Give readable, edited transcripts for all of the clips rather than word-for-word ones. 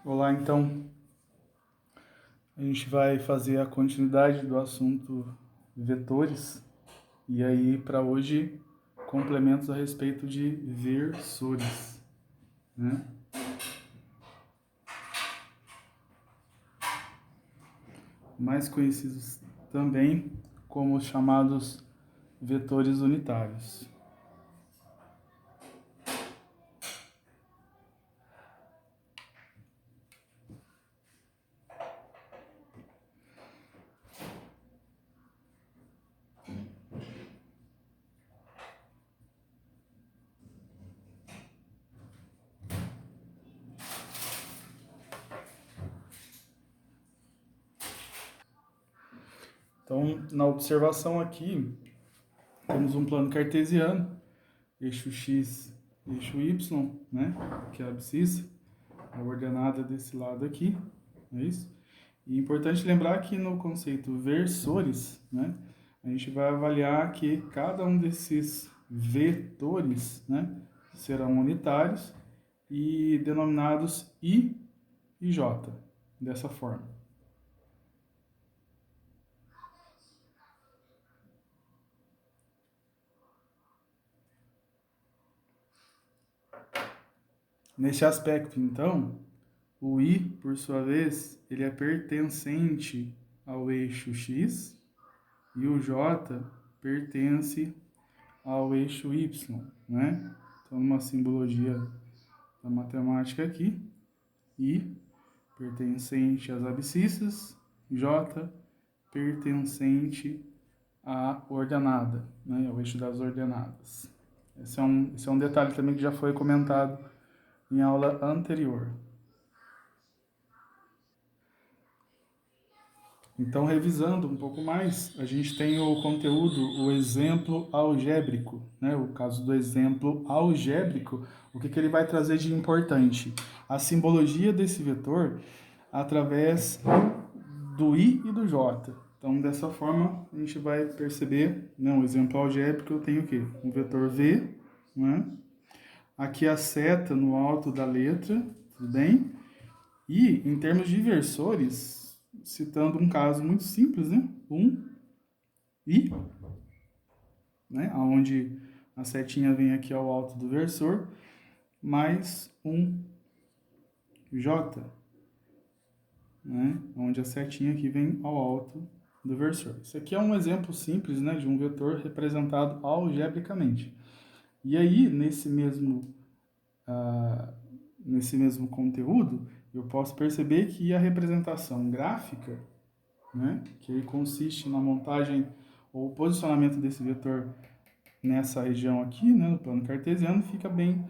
Olá, então a gente vai fazer a continuidade do assunto vetores e aí para hoje complementos a respeito de versores, né? Mais conhecidos também como os chamados vetores unitários. Então, na observação aqui, temos um plano cartesiano, eixo x, eixo y, né? Que é a abscissa, a ordenada desse lado aqui, é isso? E é importante lembrar que no conceito versores, né, a gente vai avaliar que cada um desses vetores, né, serão unitários e denominados I e J, dessa forma. Neste aspecto, então, o I, por sua vez, ele é pertencente ao eixo X e o J pertence ao eixo Y, né? Então, numa simbologia da matemática aqui, I pertencente às abscissas, J pertencente à ordenada, né? Ao eixo das ordenadas. Esse é um detalhe também que já foi comentado em aula anterior. Então, revisando um pouco mais, a gente tem o conteúdo, o exemplo algébrico, né? O caso do exemplo algébrico, o que ele vai trazer de importante? A simbologia desse vetor através do I e do J. Então, dessa forma, a gente vai perceber, né, um exemplo algébrico, eu tenho o quê? Um vetor V, né? Aqui a seta no alto da letra, tudo bem? E, em termos de versores, citando um caso muito simples, né? Um I, né? Onde a setinha vem aqui ao alto do versor, mais um J, né? Onde a setinha aqui vem ao alto do versor. Isso aqui é um exemplo simples, né, de um vetor representado algebricamente. E aí, nesse mesmo conteúdo, eu posso perceber que a representação gráfica, né, que aí consiste na montagem ou posicionamento desse vetor nessa região aqui, né, no plano cartesiano, fica bem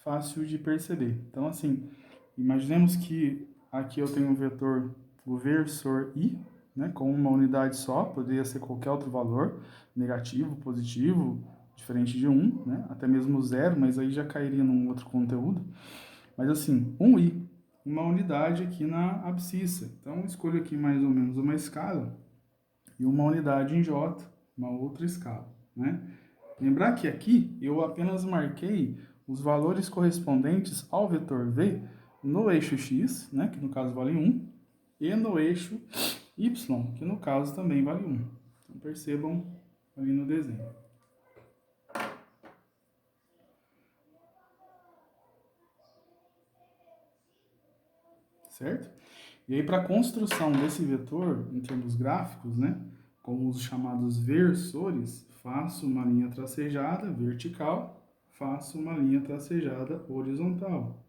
fácil de perceber. Então, assim, imaginemos que aqui eu tenho um vetor, o versor I, né, com uma unidade só, poderia ser qualquer outro valor, negativo, positivo, diferente de 1, né, até mesmo 0, mas aí já cairia num outro conteúdo. Mas assim, um I, uma unidade aqui na abscissa. Então, escolho aqui mais ou menos uma escala e uma unidade em J, uma outra escala, né? Lembrar que aqui eu apenas marquei os valores correspondentes ao vetor V no eixo X, né, que no caso vale 1, e no eixo Y, que no caso também vale 1. Então, percebam ali no desenho. Certo? E aí, para a construção desse vetor, em termos gráficos, né, como os chamados versores, faço uma linha tracejada vertical, faço uma linha tracejada horizontal.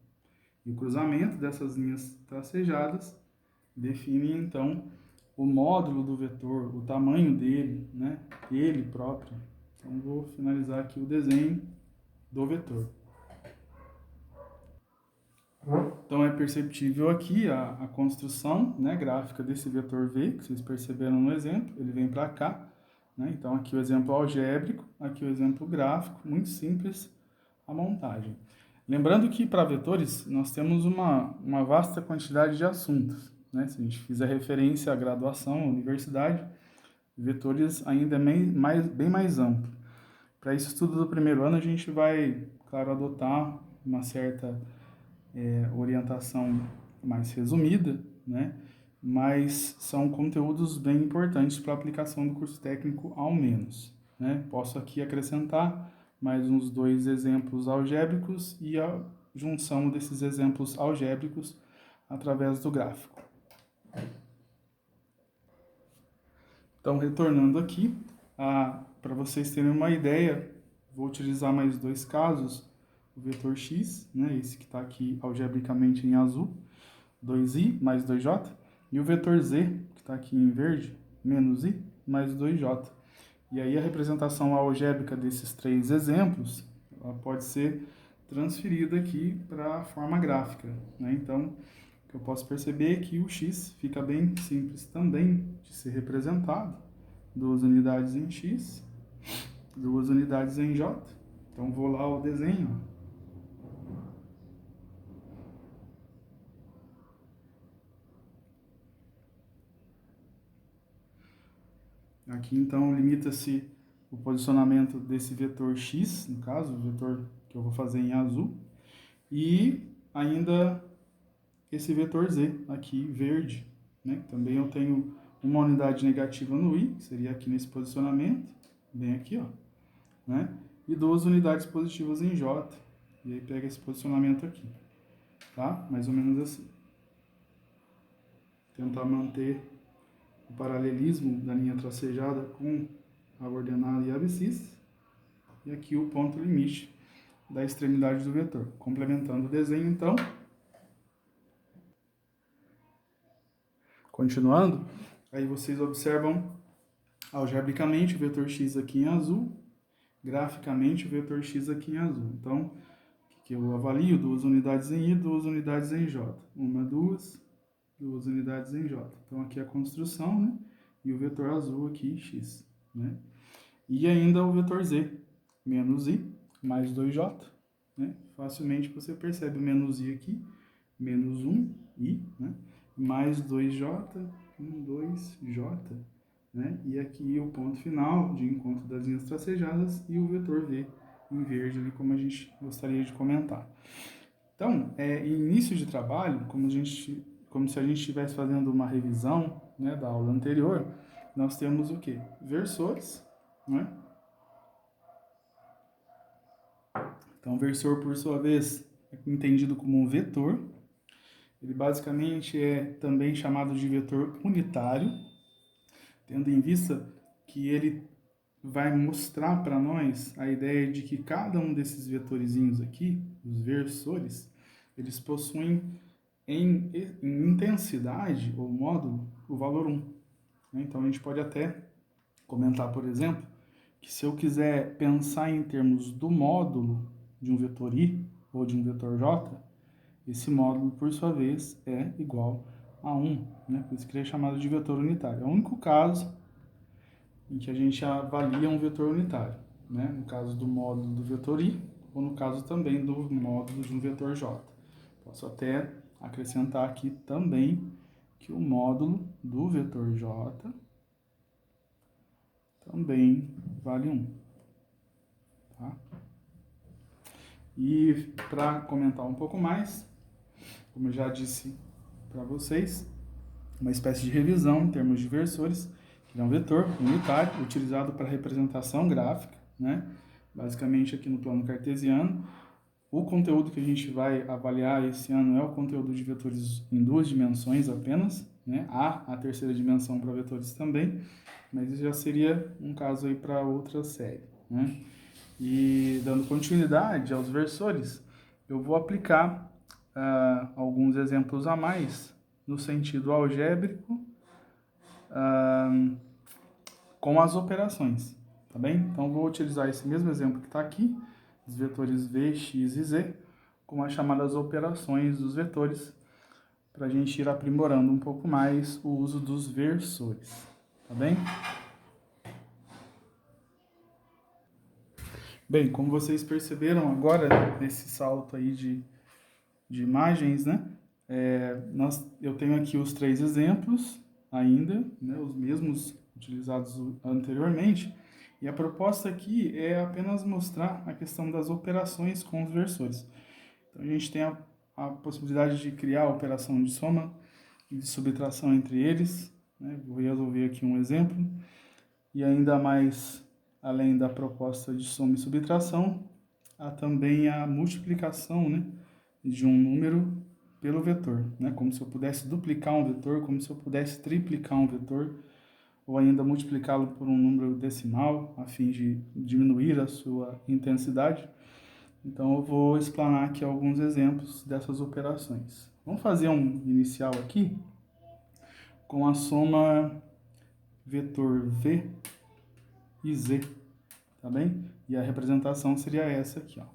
E o cruzamento dessas linhas tracejadas define, então, o módulo do vetor, o tamanho dele, né, ele próprio. Então, vou finalizar aqui o desenho do vetor. Então, é perceptível aqui a construção, né, gráfica desse vetor V, que vocês perceberam no exemplo, ele vem para cá, né? Então, aqui o exemplo algébrico, aqui o exemplo gráfico, muito simples a montagem. Lembrando que para vetores nós temos uma vasta quantidade de assuntos, né? Se a gente fizer referência à graduação, à universidade, vetores ainda é bem mais amplo. Para esse estudo do primeiro ano, a gente vai, claro, adotar uma certa orientação mais resumida, né? Mas são conteúdos bem importantes para a aplicação do curso técnico, ao menos, né? Posso aqui acrescentar mais uns 2 exemplos algébricos e a junção desses exemplos algébricos através do gráfico. Então, retornando aqui, para vocês terem uma ideia, vou utilizar mais 2 casos, o vetor x, né, esse que está aqui algebricamente em azul, 2i mais 2j, e o vetor z, que está aqui em verde, menos i mais 2j. E aí a representação algébrica desses 3 exemplos, ela pode ser transferida aqui para a forma gráfica, né? Então, o que eu posso perceber é que o x fica bem simples também de ser representado, 2 unidades em x, 2 unidades em j. Então, vou lá ao desenho. Aqui, então, limita-se o posicionamento desse vetor x, no caso, o vetor que eu vou fazer em azul, e ainda esse vetor z aqui, verde, né? Também eu tenho uma unidade negativa no i, que seria aqui nesse posicionamento, bem aqui, ó, né? E 2 unidades positivas em j, e aí pega esse posicionamento aqui, tá? Mais ou menos assim. Tentar manter o paralelismo da linha tracejada com a ordenada e a abscissa, e aqui o ponto limite da extremidade do vetor. Complementando o desenho, então, continuando, aí vocês observam algebricamente o vetor x aqui em azul, graficamente o vetor x aqui em azul. Então, o que eu avalio? 2 unidades em i, 2 unidades em j. 1, 2, 2 unidades em j. Então, aqui é a construção, né? E o vetor azul aqui, x, né? E ainda o vetor z, menos i, mais 2j, né? Facilmente você percebe o menos i aqui, menos 1i, né? Mais 2j, 2j, né? E aqui o ponto final de encontro das linhas tracejadas e o vetor v em verde, ali, como a gente gostaria de comentar. Então, em início de trabalho, como se a gente estivesse fazendo uma revisão, né, da aula anterior, nós temos o quê? Versores, né? Então, o versor, por sua vez, é entendido como um vetor. Ele basicamente é também chamado de vetor unitário, tendo em vista que ele vai mostrar para nós a ideia de que cada um desses vetorizinhos aqui, os versores, eles possuem em intensidade ou módulo o valor 1. Então, a gente pode até comentar, por exemplo, que se eu quiser pensar em termos do módulo de um vetor i ou de um vetor j, esse módulo, por sua vez, é igual a 1, né? Por isso que ele é chamado de vetor unitário. É o único caso em que a gente avalia um vetor unitário, né? No caso do módulo do vetor i, ou no caso também do módulo de um vetor j. Posso até acrescentar aqui também que o módulo do vetor j também vale 1. Tá? E para comentar um pouco mais, como eu já disse para vocês, uma espécie de revisão em termos de versores, que é um vetor unitário utilizado para representação gráfica, né? Basicamente aqui no plano cartesiano. O conteúdo que a gente vai avaliar esse ano é o conteúdo de vetores em 2 dimensões apenas, né? Há a terceira dimensão para vetores também, mas isso já seria um caso aí para outra série, né? E dando continuidade aos versores, eu vou aplicar alguns exemplos a mais no sentido algébrico com as operações, tá bem? Então, vou utilizar esse mesmo exemplo que está aqui, os vetores v, x e z, com as chamadas operações dos vetores, para a gente ir aprimorando um pouco mais o uso dos versores, tá bem? Bem, como vocês perceberam agora, nesse salto aí de imagens, né? Eu tenho aqui os 3 exemplos ainda, né? Os mesmos utilizados anteriormente, e a proposta aqui é apenas mostrar a questão das operações com os versores. Então, a gente tem a possibilidade de criar a operação de soma e de subtração entre eles, né? Vou resolver aqui um exemplo. E ainda mais, além da proposta de soma e subtração, há também a multiplicação, né, de um número pelo vetor, né? Como se eu pudesse duplicar um vetor, como se eu pudesse triplicar um vetor, ou ainda multiplicá-lo por um número decimal, a fim de diminuir a sua intensidade. Então, eu vou explanar aqui alguns exemplos dessas operações. Vamos fazer um inicial aqui com a soma vetor V e Z, tá bem? E a representação seria essa aqui, ó.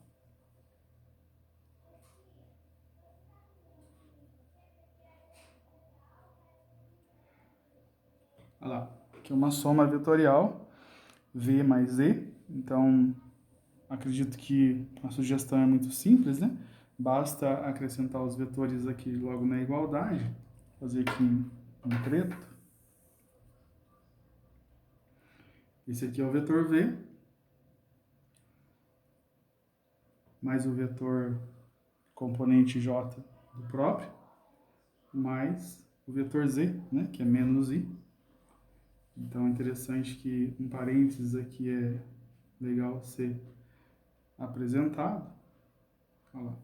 Olha lá, aqui é uma soma vetorial, V mais Z. Então, acredito que a sugestão é muito simples, né? Basta acrescentar os vetores aqui logo na igualdade. Vou fazer aqui em preto. Esse aqui é o vetor V, mais o vetor componente J do próprio, mais o vetor Z, né, que é menos I. Então é interessante que um parênteses aqui é legal ser apresentado. Olha lá.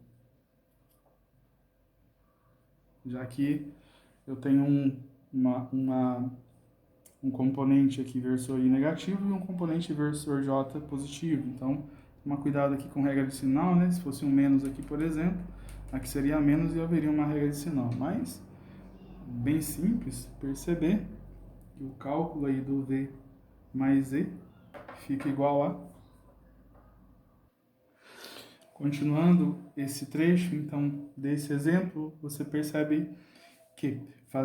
Já que eu tenho um componente aqui versor I negativo e um componente versor J positivo. Então, toma cuidado aqui com regra de sinal, né? Se fosse um menos aqui, por exemplo, aqui seria menos e haveria uma regra de sinal. Mas, bem simples, perceber que o cálculo aí do V mais E fica igual a... Continuando esse trecho, então, desse exemplo, você percebe que